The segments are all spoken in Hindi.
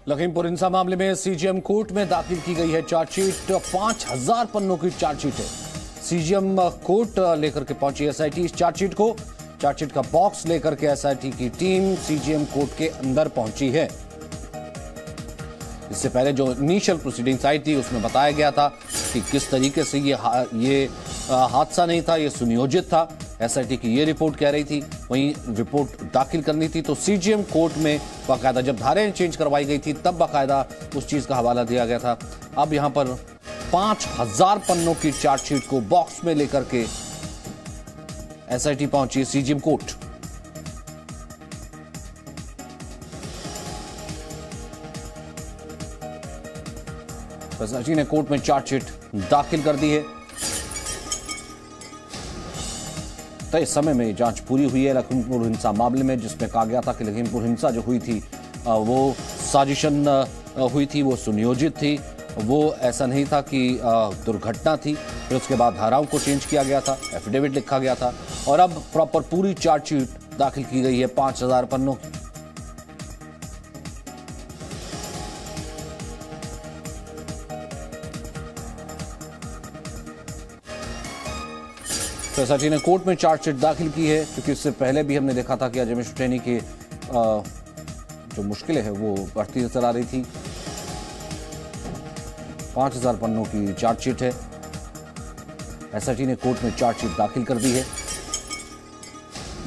लखीमपुर हिंसा मामले में सीजीएम कोर्ट में दाखिल की गई है चार्जशीट। 5000 पन्नों की चार्जशीट है। सीजीएम कोर्ट लेकर के पहुंची एसआईटी इस चार्जशीट को। चार्जशीट का बॉक्स लेकर के एसआईटी की टीम सीजीएम कोर्ट के अंदर पहुंची है। इससे पहले जो इनिशियल प्रोसीडिंग्स आई थी उसमें बताया गया था कि किस तरीके से ये हादसा नहीं था, ये सुनियोजित था। एसआईटी की ये रिपोर्ट कह रही थी, वहीं रिपोर्ट दाखिल करनी थी तो सीजीएम कोर्ट में बाकायदा जब धाराएं चेंज करवाई गई थी तब बाकायदा उस चीज का हवाला दिया गया था। अब यहां पर 5000 पन्नों की चार्जशीट को बॉक्स में लेकर के एसआईटी पहुंची सीजीएम कोर्ट। एसआईटी ने कोर्ट में चार्जशीट दाखिल कर दी है। तय समय में जांच पूरी हुई है लखीमपुर हिंसा मामले में, जिसमें कहा गया था कि लखीमपुर हिंसा जो हुई थी वो साजिशन हुई थी, वो सुनियोजित थी, वो ऐसा नहीं था कि दुर्घटना थी। फिर उसके बाद धाराओं को चेंज किया गया था, एफिडेविट लिखा गया था और अब प्रॉपर पूरी चार्जशीट दाखिल की गई है 5000 पन्नों की। तो एसआईटी ने कोर्ट में चार्जशीट दाखिल की है, क्योंकि इससे पहले भी हमने देखा था कि अजय मिश्र टेनी की जो मुश्किलें हैं वो बढ़ती नजर आ रही थी। 5000 पन्नों की चार्जशीट है। एसआईटी ने कोर्ट में चार्जशीट दाखिल कर दी है।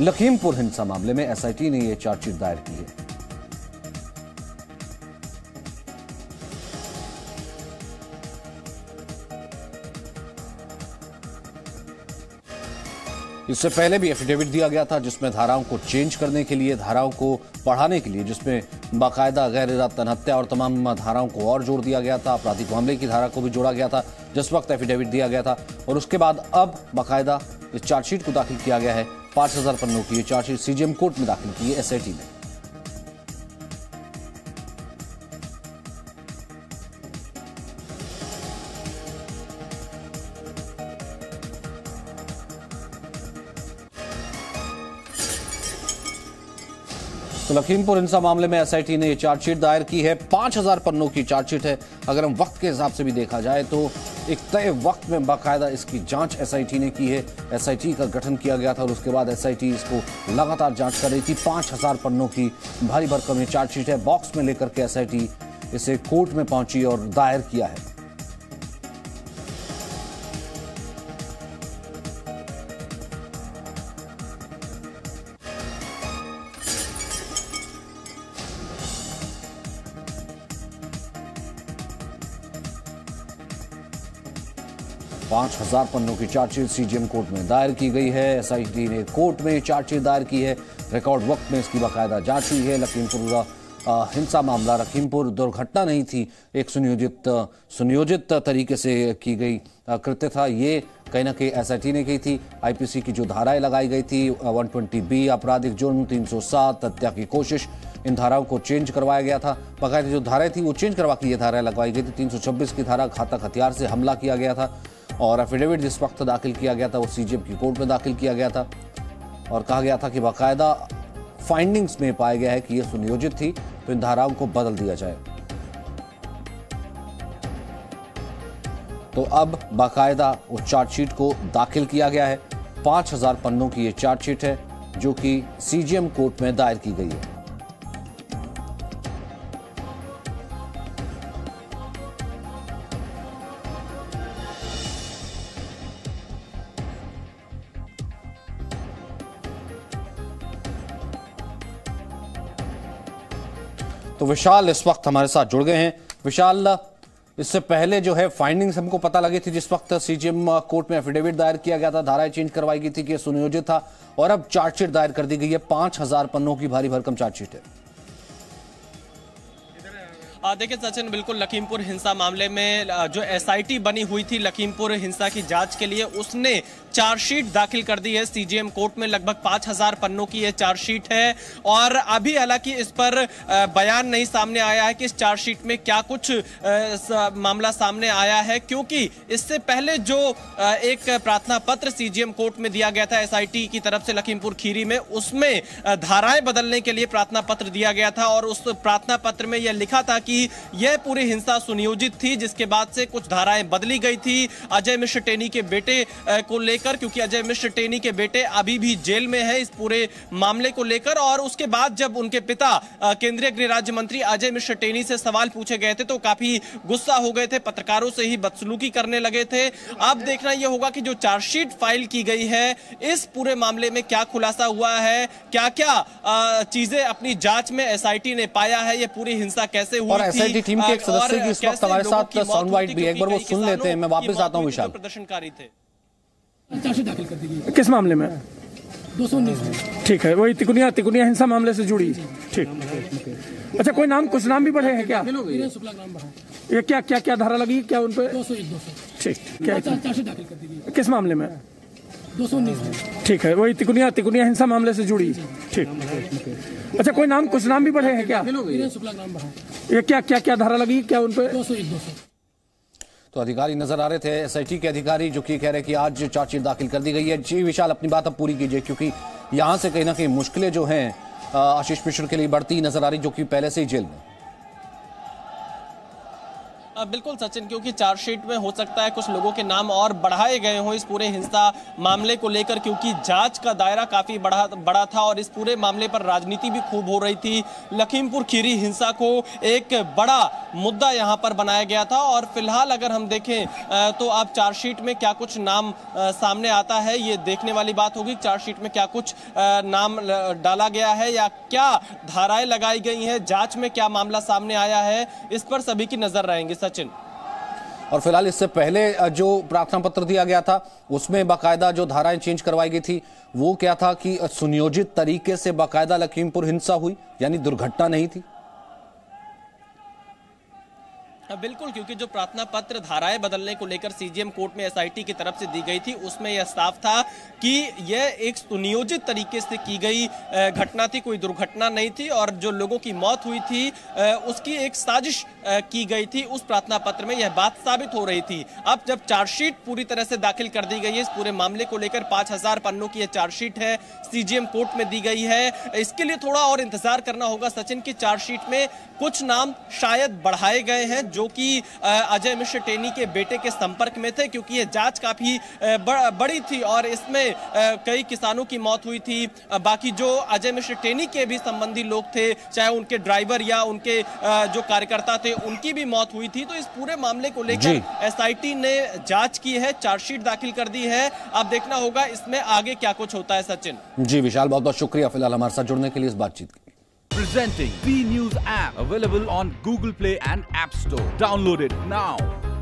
लखीमपुर हिंसा मामले में एसआईटी ने यह चार्जशीट दायर की है। इससे पहले भी एफिडेविट दिया गया था जिसमें धाराओं को चेंज करने के लिए, धाराओं को बढ़ाने के लिए, जिसमें बाकायदा गैर इरादतन हत्या और तमाम धाराओं को और जोड़ दिया गया था। आपराधिक मामले की धारा को भी जोड़ा गया था जिस वक्त एफिडेविट दिया गया था। और उसके बाद अब बाकायदा इस चार्जशीट को दाखिल किया गया है। 5000 पन्नों की ये चार्जशीट सीजीएम कोर्ट में दाखिल की है एसआईटी ने। तो लखीमपुर हिंसा मामले में एसआईटी ने यह चार्जशीट दायर की है। 5000 पन्नों की चार्जशीट है। अगर हम वक्त के हिसाब से भी देखा जाए तो एक तय वक्त में बाकायदा इसकी जांच एसआईटी ने की है। एसआईटी का गठन किया गया था और उसके बाद एसआईटी इसको लगातार जांच कर रही थी। 5000 पन्नों की भारी भरकम ये चार्जशीट है। बॉक्स में लेकर के एसआईटी इसे कोर्ट में पहुंची और दायर किया है। पांच 5000 पन्नों की चार्जशीट सीजीएम कोर्ट में दायर की गई है। एसआईटी ने कोर्ट में चार्जशीट दायर की है। रिकॉर्ड वक्त में इसकी बाकायदा जांच हुई है। लखीमपुर हिंसा मामला लखीमपुर दुर्घटना नहीं थी, एक सुनियोजित तरीके से की गई कृत्य था। ये कहीं ना कहीं एसआईटी ने की थी। आईपीसी की जो धाराएं लगाई गई थी 120B आपराधिक जुर्म, 307 हत्या की कोशिश, इन धाराओं को चेंज करवाया गया था। बाकायदा जो धाराएं थी वो चेंज करवा के ये धाराएं लगवाई गई थी। 326 की धारा घातक हथियार से हमला किया गया था और एफिडेविट जिस वक्त दाखिल किया गया था वो सीजीएम की कोर्ट में दाखिल किया गया था और कहा गया था कि बाकायदा फाइंडिंग्स में पाया गया है कि यह सुनियोजित थी, तो इन धाराओं को बदल दिया जाए। तो अब बाकायदा उस चार्जशीट को दाखिल किया गया है। 5000 पन्नों की यह चार्जशीट है जो कि सीजीएम कोर्ट में दायर की गई है। तो विशाल इस वक्त हमारे साथ जुड़ गए हैं। विशाल, इससे पहले जो है फाइंडिंग्स हमको पता लगी थी जिस वक्त सीजीएम कोर्ट में एफिडेविट दायर किया गया था, धाराएं चेंज करवाई गई थी कि सुनियोजित था, और अब चार्जशीट दायर कर दी गई है। 5000 पन्नों की भारी भरकम चार्जशीट है। देखिए सचिन, बिल्कुल लखीमपुर हिंसा मामले में जो एसआईटी बनी हुई थी लखीमपुर हिंसा की जांच के लिए, उसने चार्जशीट दाखिल कर दी है सीजेएम कोर्ट में। लगभग 5000 पन्नों की यह चार्जशीट है और अभी हालांकि इस पर बयान नहीं सामने आया है कि इस चार्जशीट में क्या कुछ मामला सामने आया है, क्योंकि इससे पहले जो एक प्रार्थना पत्र सीजेएम कोर्ट में दिया गया था एसआईटी की तरफ से लखीमपुर खीरी में, उसमें धाराएं बदलने के लिए प्रार्थना पत्र दिया गया था और उस प्रार्थना पत्र में यह लिखा था कि यह पूरी हिंसा सुनियोजित थी, जिसके बाद से कुछ धाराएं बदली गई थी अजय मिश्र टेनी के बेटे को लेकर, क्योंकि अजय मिश्र टेनी के बेटे अभी भी जेल में है इस पूरे मामले को लेकर। और उसके बाद जब उनके पिता केंद्रीय गृह राज्य मंत्री अजय मिश्र टेनी से सवाल पूछे गए थे तो काफी गुस्सा हो गए थे, पत्रकारों से ही बदसलूकी करने लगे थे। अब देखना यह होगा कि जो चार्जशीट फाइल की गई है इस पूरे मामले में क्या खुलासा हुआ है, क्या क्या चीजें अपनी जांच में एसआईटी ने पाया है, यह पूरी हिंसा कैसे हुई थी। एसआईटी टीम के एक सदस्य की इस वक्त हमारे साथ साउंड बाइट भी है, एक बार वो सुन लेते हैं। मैं वापस आता हूं विशाल। प्रदर्शनकारी थे। चार्जशीट दाखिल कर दी गई। किस मामले में? 219 में। ठीक है, वही तिकुनिया हिंसा मामले से जुड़ी। ठीक। अच्छा, कोई नाम, कुछ नाम भी बढ़े हैं क्या? ये क्या क्या क्या धारा लगी क्या उन पे? 201। ठीक। क्या चार्जशीट दाखिल कर दी गई। किस मामले में? 219 में। ठीक है, वही तिकुनिया हिंसा मामले से जुड़ी। ठीक। अच्छा, कोई नाम, कुछ नाम भी बढ़े हैं क्या? ये क्या क्या क्या धारा लगी क्या उन पे? 201। तो अधिकारी नजर आ रहे थे, एसआईटी के अधिकारी, जो कि कह रहे हैं कि आज चार्जशीट दाखिल कर दी गई है। जी विशाल, अपनी बात अब पूरी कीजिए, क्योंकि यहां से कहीं ना कहीं मुश्किलें जो हैं आशीष मिश्र के लिए बढ़ती नजर आ रही, जो कि पहले से ही जेल में। बिल्कुल सचिन, क्योंकि चार्जशीट में हो सकता है कुछ लोगों के नाम और बढ़ाए गए हों इस पूरे हिंसा मामले को लेकर, क्योंकि जांच का दायरा काफी बड़ा था और इस पूरे मामले पर राजनीति भी खूब हो रही थी। लखीमपुर खीरी हिंसा को एक बड़ा मुद्दा यहां पर बनाया गया था और फिलहाल अगर हम देखें तो अब चार्जशीट में क्या कुछ नाम सामने आता है ये देखने वाली बात होगी। चार्जशीट में क्या कुछ नाम डाला गया है या क्या धाराएं लगाई गई हैं, जांच में क्या मामला सामने आया है, इस पर सभी की नजर रहेंगी सचिन। और फिलहाल इससे पहले जो प्रार्थना पत्र दिया गया था उसमें बाकायदा जो धाराएं चेंज करवाई गई थी वो क्या था कि सुनियोजित तरीके से बाकायदा लखीमपुर हिंसा हुई, यानी दुर्घटना नहीं थी। बिल्कुल, क्योंकि जो प्रार्थना पत्र धाराएं बदलने को लेकर सीजेएम कोर्ट में एसआईटी की तरफ से दी गई थी उसमें यह साफ था कि यह एक सुनियोजित तरीके से की गई घटना थी, कोई दुर्घटना नहीं थी और जो लोगों की मौत हुई थी उसकी एक साजिश की गई थी। उस प्रार्थना पत्र में यह बात साबित हो रही थी। अब जब चार्जशीट पूरी तरह से दाखिल कर दी गई है इस पूरे मामले को लेकर, 5000 पन्नों की यह चार्जशीट है, सीजेएम कोर्ट में दी गई है। इसके लिए थोड़ा और इंतजार करना होगा सचिन की चार्जशीट में कुछ नाम शायद बढ़ाए गए हैं जो कि अजय मिश्र टेनी के बेटे के संपर्क में थे, क्योंकि यह जांच काफी बड़ी थी और इसमें कई किसानों की मौत हुई थी। बाकी जो अजय मिश्र टेनी के भी संबंधी लोग थे, चाहे उनके ड्राइवर या उनके जो कार्यकर्ता थे, उनकी भी मौत हुई थी। तो इस पूरे मामले को लेकर एसआईटी ने जांच की है, चार्जशीट दाखिल कर दी है। अब देखना होगा इसमें आगे क्या कुछ होता है सचिन। जी विशाल, बहुत बहुत शुक्रिया फिलहाल हमारे साथ जुड़ने के लिए, इस बातचीत की। Presenting B News app, available on Google Play and App Store. Download it now.